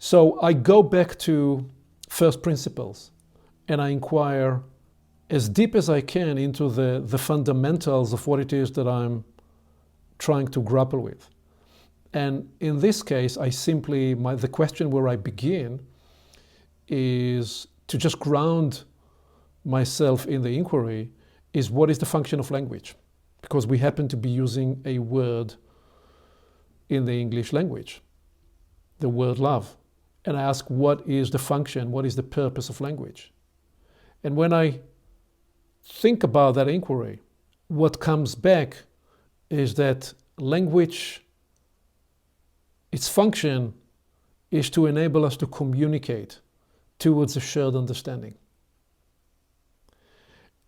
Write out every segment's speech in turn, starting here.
So I go back to first principles and I inquire as deep as I can into the fundamentals of what it is that I'm trying to grapple with. And in this case, the question where I begin is to just ground myself in the inquiry is what is the function of language? Because we happen to be using a word in the English language, the word love. And I ask, what is the function? What is the purpose of language? And when I think about that inquiry, what comes back is that language, its function is to enable us to communicate towards a shared understanding.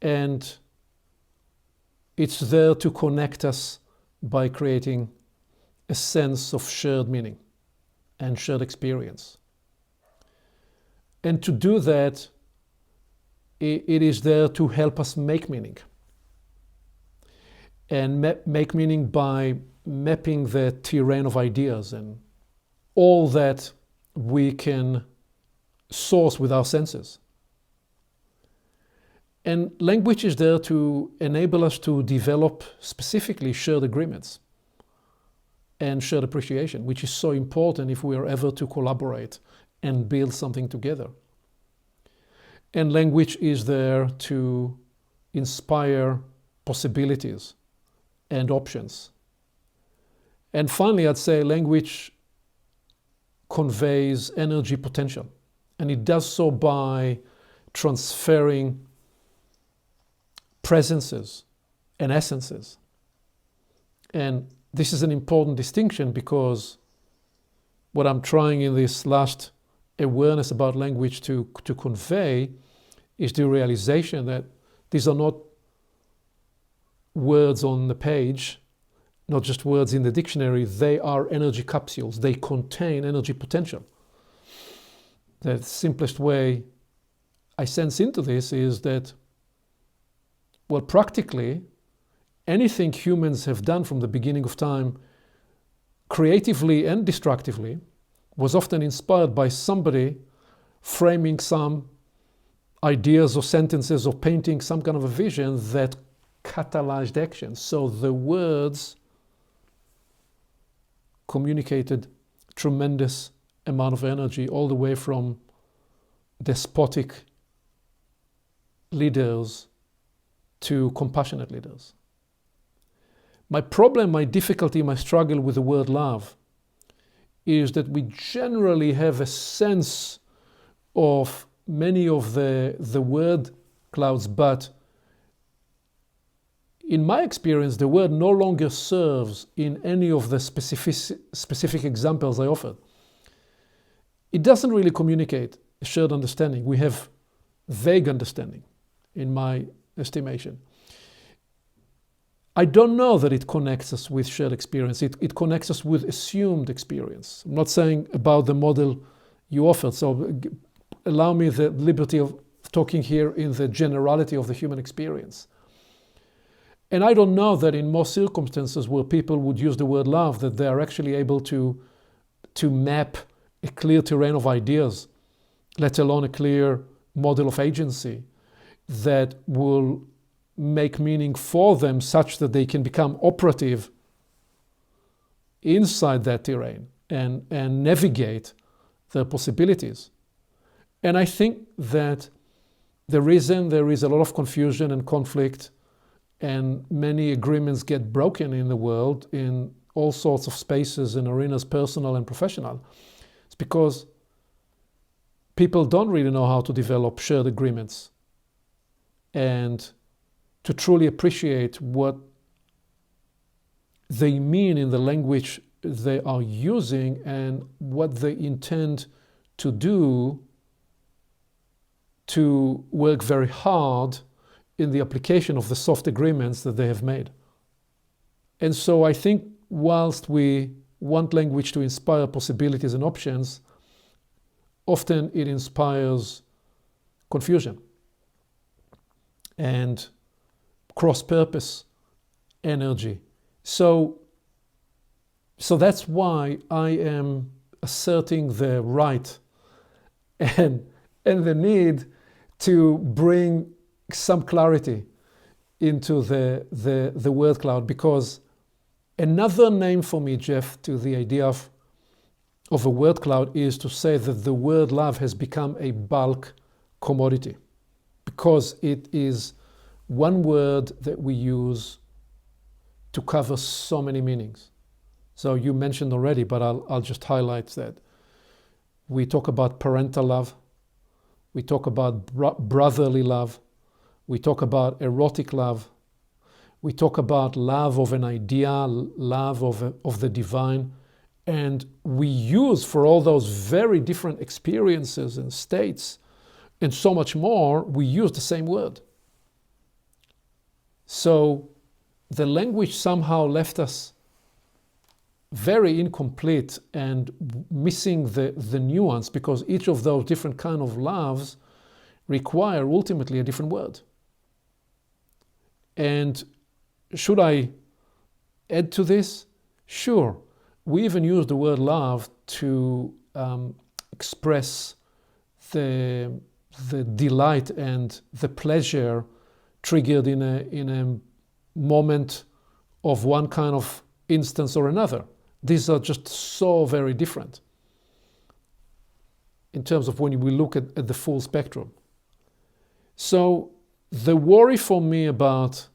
And it's there to connect us by creating a sense of shared meaning and shared experience. And to do that, it is there to help us make meaning. And make meaning by mapping the terrain of ideas and all that we can source with our senses. And language is there to enable us to develop specifically shared agreements and shared appreciation, which is so important if we are ever to collaborate and build something together. And language is there to inspire possibilities and options. And finally, I'd say language conveys energy potential. And it does so by transferring presences and essences. And this is an important distinction because what I'm trying in this last awareness about language to convey is the realization that these are not words on the page, not just words in the dictionary, they are energy capsules. They contain energy potential. The simplest way I sense into this is that, well, practically, anything humans have done from the beginning of time, creatively and destructively, was often inspired by somebody framing some ideas or sentences or painting some kind of a vision that catalyzed action. So the words communicated tremendous amount of energy all the way from despotic leaders to compassionate leaders. My problem, my difficulty, my struggle with the word love is that we generally have a sense of many of the word clouds, but in my experience, the word no longer serves in any of the specific examples I offered. It doesn't really communicate a shared understanding. We have vague understanding, in my estimation. I don't know that it connects us with shared experience. It connects us with assumed experience. I'm not saying about the model you offered, so allow me the liberty of talking here in the generality of the human experience. And I don't know that in most circumstances where people would use the word love, that they are actually able to map a clear terrain of ideas, let alone a clear model of agency that will make meaning for them such that they can become operative inside that terrain and navigate their possibilities. And I think that the reason there is a lot of confusion and conflict and many agreements get broken in the world in all sorts of spaces and arenas, personal and professional, is because people don't really know how to develop shared agreements and to truly appreciate what they mean in the language they are using and what they intend to do to work very hard in the application of the soft agreements that they have made. And so I think whilst we want language to inspire possibilities and options, often it inspires confusion and cross-purpose energy. So that's why I am asserting the right and the need to bring some clarity into the word cloud, because another name for me, Jeff, to the idea of a word cloud is to say that the word love has become a bulk commodity, because it is one word that we use to cover so many meanings. So you mentioned already, but I'll just highlight that. We talk about parental love. We talk about brotherly love. We talk about erotic love. We talk about love of an idea, love of the divine. And we use, for all those very different experiences and states and so much more, we use the same word. So the language somehow left us very incomplete and missing the nuance, because each of those different kind of loves require ultimately a different word. And should I add to this? Sure. We even use the word love to express the delight and the pleasure triggered in a moment of one kind of instance or another. These are just so very different in terms of when we look at the full spectrum. So the worry for me about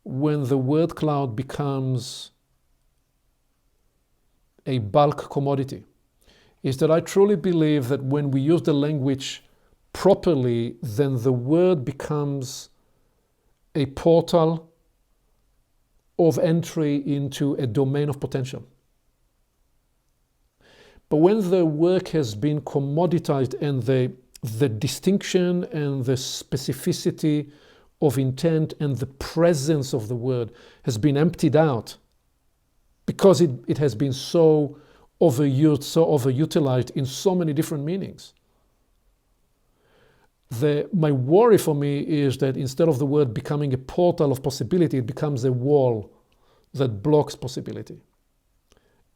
when the word cloud becomes a bulk commodity is that I truly believe that when we use the language properly, then the word becomes a portal of entry into a domain of potential. But when the work has been commoditized and the distinction and the specificity of intent and the presence of the word has been emptied out, because it has been so overused, so overutilized in so many different meanings. My worry for me is that instead of the word becoming a portal of possibility, it becomes a wall that blocks possibility.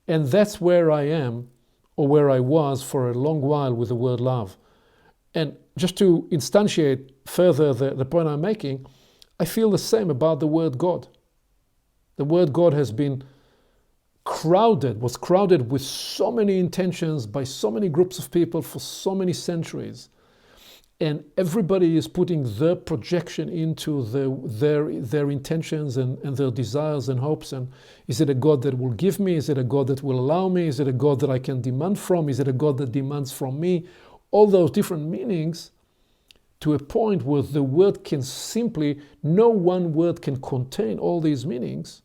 And that's where I am, or where I was for a long while with the word love. And just to instantiate further the point I'm making, I feel the same about the word God. The word God has been was crowded with so many intentions by so many groups of people for so many centuries. And everybody is putting their projection into their intentions and their desires and hopes. And is it a God that will give me? Is it a God that will allow me? Is it a God that I can demand from? Is it a God that demands from me? All those different meanings, to a point where the word can simply, no one word can contain all these meanings.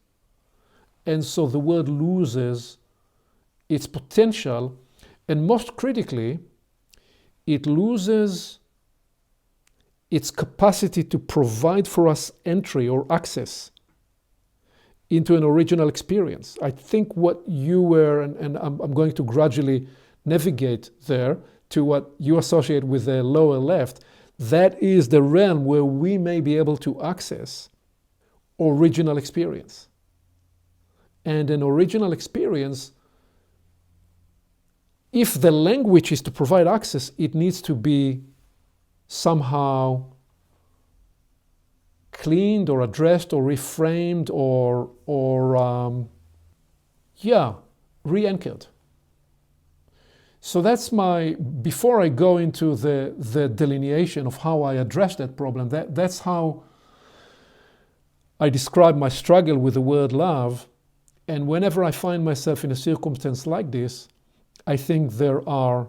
And so the word loses its potential. And most critically, it loses its capacity to provide for us entry or access into an original experience. I think what you were, and I'm going to gradually navigate there to what you associate with the lower left, that is the realm where we may be able to access original experience. And an original experience, if the language is to provide access, it needs to be somehow cleaned or addressed or reframed or re-anchored. So that's before I go into the delineation of how I address that problem, that's how I describe my struggle with the word love. And whenever I find myself in a circumstance like this, I think there are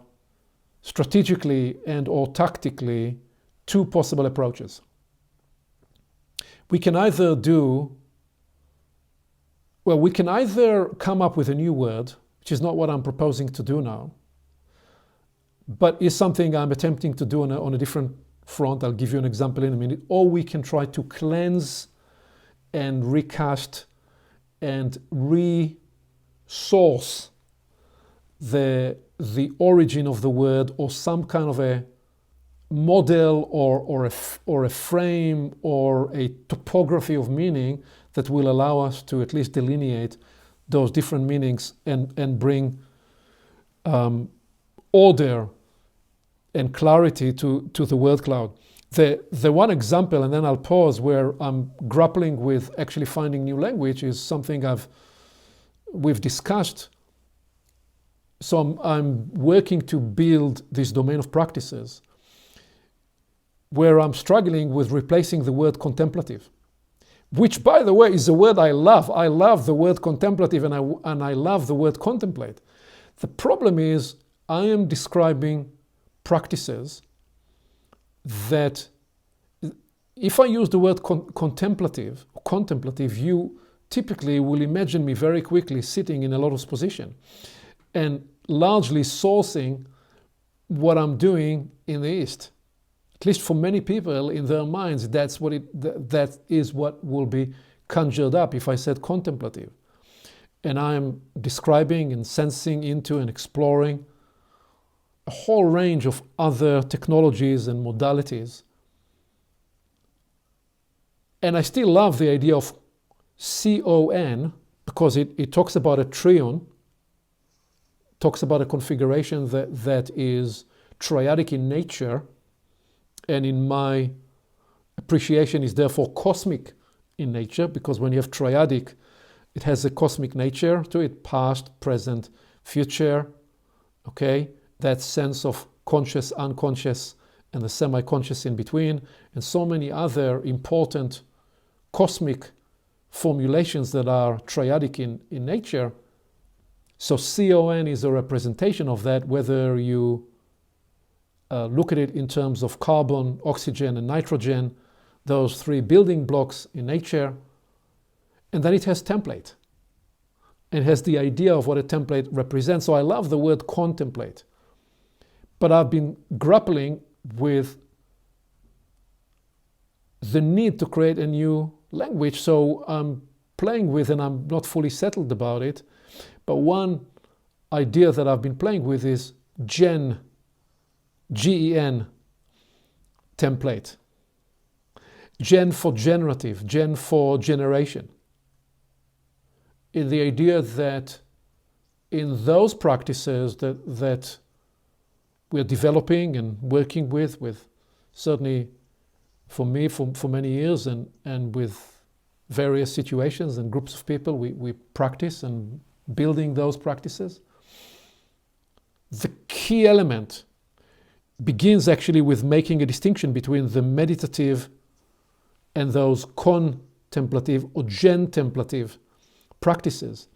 strategically and or tactically two possible approaches. We can either come up with a new word, which is not what I'm proposing to do now, but is something I'm attempting to do on a different front. I'll give you an example in a minute. Or we can try to cleanse and recast and resource the origin of the word, or some kind of a model or a frame or a topography of meaning that will allow us to at least delineate those different meanings and bring order and clarity to the word cloud. The one example, and then I'll pause, where I'm grappling with actually finding new language is something we've discussed. So I'm working to build this domain of practices where I'm struggling with replacing the word contemplative, which, by the way, is a word I love. I love the word contemplative, and I love the word contemplate. The problem is I am describing practices that, if I use the word contemplative, you typically will imagine me very quickly sitting in a lotus position and largely sourcing what I'm doing in the East. At least for many people in their minds, that is what will be conjured up if I said contemplative. And I'm describing and sensing into and exploring a whole range of other technologies and modalities. And I still love the idea of CON because it talks about a trion, talks about a configuration that is triadic in nature, and in my appreciation is therefore cosmic in nature, because when you have triadic, it has a cosmic nature to it, past, present, future, okay? That sense of conscious, unconscious, and the semi-conscious in between, and so many other important cosmic formulations that are triadic in nature. So CON is a representation of that, whether you look at it in terms of carbon, oxygen, and nitrogen, those three building blocks in nature. And then it has template. It has the idea of what a template represents. So I love the word contemplate. But I've been grappling with the need to create a new language. So I'm playing with, and I'm not fully settled about it, but one idea that I've been playing with is GEN template. Gen for generative, gen for generation. In the idea that in those practices that we're developing and working with certainly for me for many years, and with various situations and groups of people, we practice and building those practices. The key element begins actually with making a distinction between the meditative and those contemplative or gentemplative practices,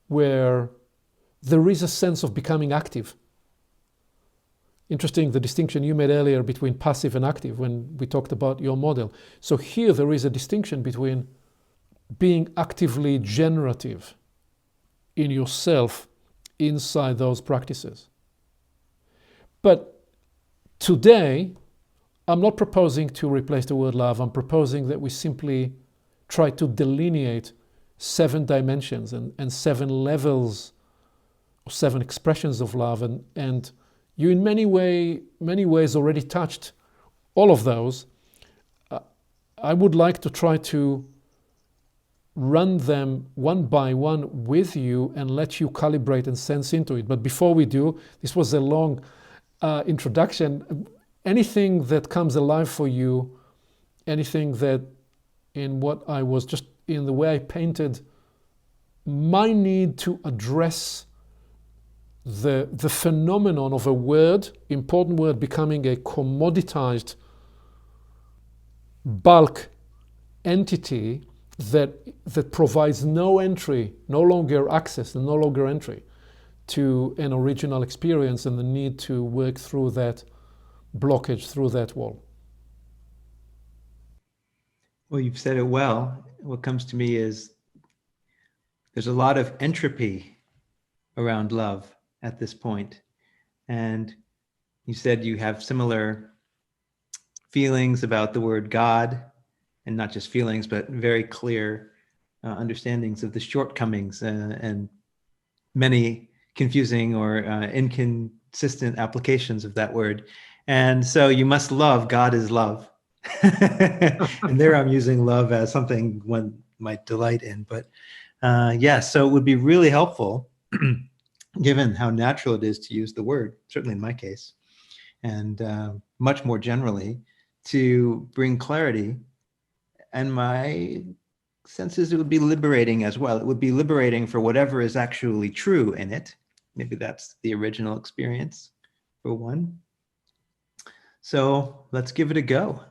where there is a sense of becoming active. Interesting, the distinction you made earlier between passive and active when we talked about your model. So here there is a distinction between being actively generative in yourself inside those practices. But today, I'm not proposing to replace the word love. I'm proposing that we simply try to delineate 7 dimensions and 7 levels, or 7 expressions of love. And you in many ways already touched all of those. I would like to try to run them one by one with you and let you calibrate and sense into it. But before we do, this was a long introduction. Anything that comes alive for you, anything that in what I was just in the way I painted, my need to address the phenomenon of a word, important word, becoming a commoditized bulk entity that provides no entry, no longer access and no longer entry to an original experience, and the need to work through that blockage, through that wall. Well, you've said it well. What comes to me is there's a lot of entropy around love at this point. And you said you have similar feelings about the word God, and not just feelings, but very clear understandings of the shortcomings and many confusing or inconsistent applications of that word. And so you must love, God is love. And there I'm using love as something one might delight in. But so it would be really helpful given how natural it is to use the word, certainly in my case, and much more generally, to bring clarity. And my sense is it would be liberating as well. It would be liberating for whatever is actually true in it. Maybe that's the original experience for one. So let's give it a go.